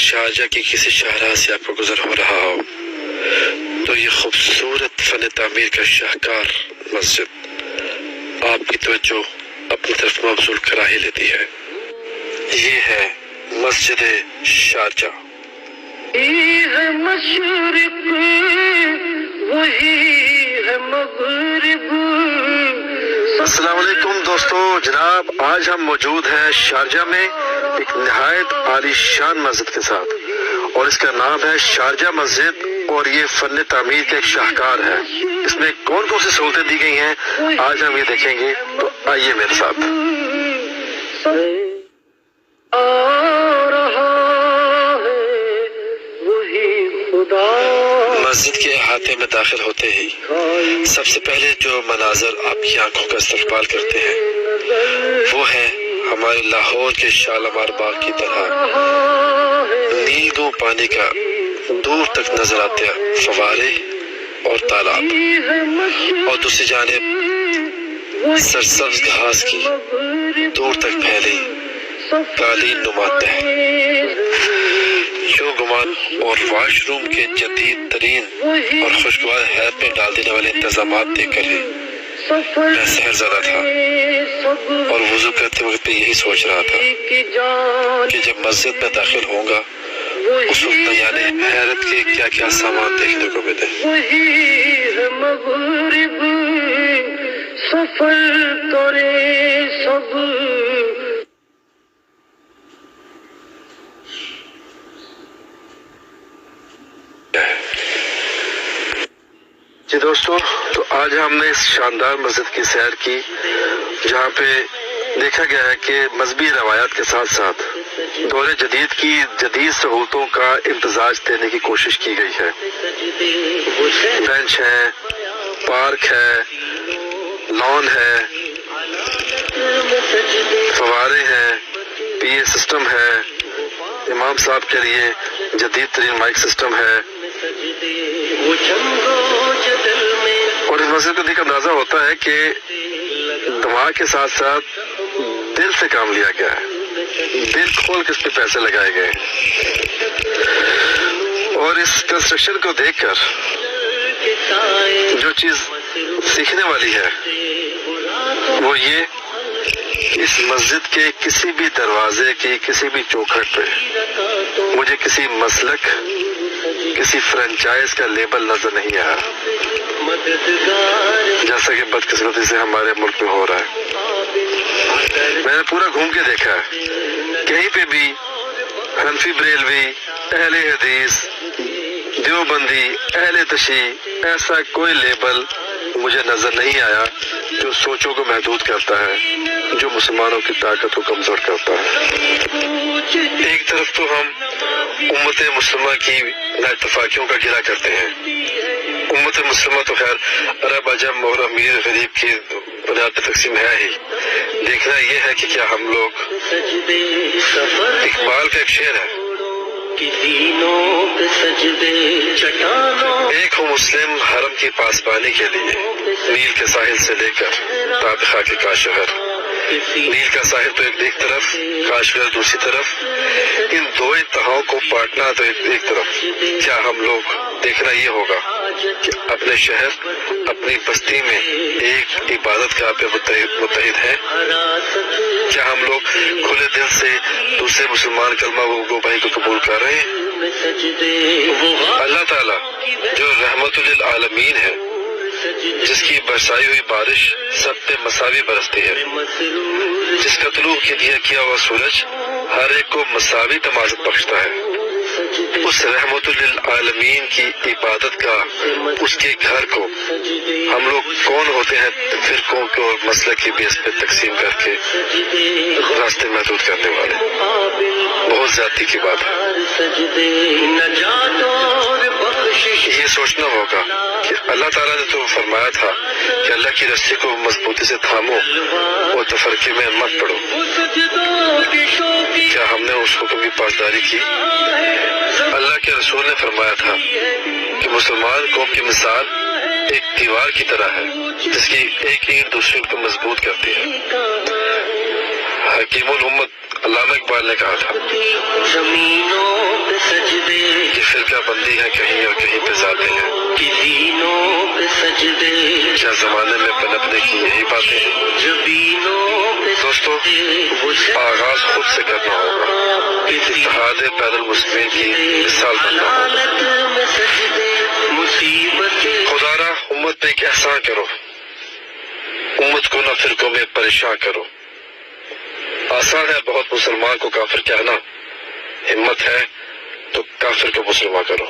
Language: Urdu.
شارجہ کی کسی شاہراہ سے آپ کو گزر ہو رہا ہو تو یہ خوبصورت فن تعمیر کا شاہکار مسجد آپ کی توجہ اپنی طرف مبذول کرا ہی لیتی ہے۔ یہ ہے مسجد شارجہ۔ وہی ہے مشرق وہی ہے مغرب۔ السلام علیکم دوستو، جناب آج ہم موجود ہیں شارجہ میں ایک نہایت عالی شان مسجد کے ساتھ، اور اس کا نام ہے شارجہ مسجد، اور یہ فن تعمیر کا ایک شاہکار ہے۔ اس میں کون کون سی سہولتیں دی گئی ہیں آج ہم یہ دیکھیں گے، تو آئیے میرے ساتھ۔ مسجد کے احاطے میں داخل ہوتے ہی سب سے پہلے جو مناظر آپ کی آنکھوں کا استقبال کرتے ہیں وہ ہے ہمارے لاہور کے شالمار باغ کی طرح نیلگوں پانی کا دور تک نظر آتے فوارے اور تالاب، اور دوسری جانب سرسبز گھاس کی دور تک پھیلی قالین نما تہہ۔ یوں گمان اور واش روم کے جدید ترین اور خوشگوار حیرت میں ڈال دینے والے انتظامات دیکھ کر ہی میں سحر زدہ تھا، اور وضو کرتے وقت بھی یہی سوچ رہا تھا کہ جب مسجد میں داخل ہوں گا اس وقت یعنی حیرت کے کیا کیا سامان دیکھنے کو ملے۔ وہی ہے مغرب سفر کرے سب۔ جی دوستو، تو آج ہم نے اس شاندار مسجد کی سیر کی جہاں پہ دیکھا گیا ہے کہ مذہبی روایات کے ساتھ ساتھ دور جدید کی جدید سہولتوں کا امتزاج دینے کی کوشش کی گئی ہے۔ بینچ ہے، پارک ہے، لان ہے، فوارے ہیں، پی اے سسٹم ہے، امام صاحب کے لیے جدید ترین مائک سسٹم ہے، اور اس مسجد کو دیکھ اندازہ ہوتا ہے کہ دماغ کے ساتھ ساتھ دل سے کام لیا گیا ہے، دل کھول کے اس پہ پیسے لگائے گئے، اور اس کنسٹرکشن کو دیکھ کر جو چیز سیکھنے والی ہے وہ یہ کہ اس مسجد کے کسی بھی دروازے کی کسی بھی چوکھٹ پہ مجھے کسی مسلک کسی فرنچائز کا لیبل نظر نہیں آیا، جیسا کہ بدقسمتی سے ہمارے ملک میں ہو رہا ہے۔ میں نے پورا گھوم کے دیکھا ہے، کہیں پہ بھی حنفی بریلوی، اہل حدیث، دیوبندی، اہل تشیع ایسا کوئی لیبل مجھے نظر نہیں آیا جو سوچوں کو محدود کرتا ہے، جو مسلمانوں کی طاقت کو کمزور کرتا ہے۔ ایک طرف تو ہم امت مسلمہ کی نااتفاقیوں کا گرہ کرتے ہیں۔ امت مسلمہ تو خیر عرب عجم اور امیر غریب کی بنیاد پر تقسیم ہے ہی، دیکھنا یہ ہے کہ کیا ہم لوگ، اقبال کا ایک شعر ہے، ایک ہو مسلم حرم کی پاسبانی کے لیے، نیل کے ساحل سے لے کر تاب خاک کاشغر۔ نیل کا ساحل تو ایک طرف، کاشغر دوسری طرف، ان دو انتہاؤں کو بانٹنا تو ایک طرف۔ کیا ہم لوگ، دیکھنا یہ ہوگا کہ اپنے شہر، اپنی بستی میں ایک عبادت گاہ پہ متحد ہیں؟ کیا ہم لوگ کھلے دل سے دوسرے مسلمان کلمہ گو بھائی کو قبول کر رہے ہیں؟ اللہ تعالیٰ جو رحمت للعالمین ہے، جس کی برسائی ہوئی بارش سب پہ مساوی برستی ہے، جس کا طلوع کیا ہوا سورج ہر ایک کو مساوی تمازت بخشتا ہے، اس رحمت للعالمین کی عبادت کا، اس کے گھر کو ہم لوگ کون ہوتے ہیں فرقوں کو اور مسلک کی بیس پہ تقسیم کر کے راستے محدود کرنے والے؟ بہت زیادتی کی بات ہے۔ یہ سوچنا ہوگا کہ اللہ تعالیٰ نے تو فرمایا تھا کہ اللہ کی رسی کو مضبوطی سے تھامو اور تفرقے میں مت پڑو۔ کیا ہم نے اس حکم کی پاسداری کی؟ اللہ کے رسول نے فرمایا تھا کہ مسلمان قوم کی مثال ایک دیوار کی طرح ہے جس کی ایک اینٹ دوسرے کو مضبوط کرتی ہے۔ حکیم الامت علامہ اقبال اقبال نے کہا تھا زمینوں پہ سجدے کہ فرقہ بندی ہے کہیں اور کہیں پہ ذاتیں ہیں، کی دینوں پہ سجدے کیا زمانے میں پنپنے کی یہی باتیں ہیں؟ جبینوں پہ دوستو، آغاز خود سے کرنا ہوگا، اتحاد بین المسلمین کی مثال بننا ہوگا۔ میں سجدے مصیبتیں خدا را امت پہ ایک احسان کرو، امت کو نہ فرقوں میں پریشان کرو۔ آسان ہے بہت مسلمان کو کافر کہنا، ہمت ہے تو کافر کو مسلمان کرو۔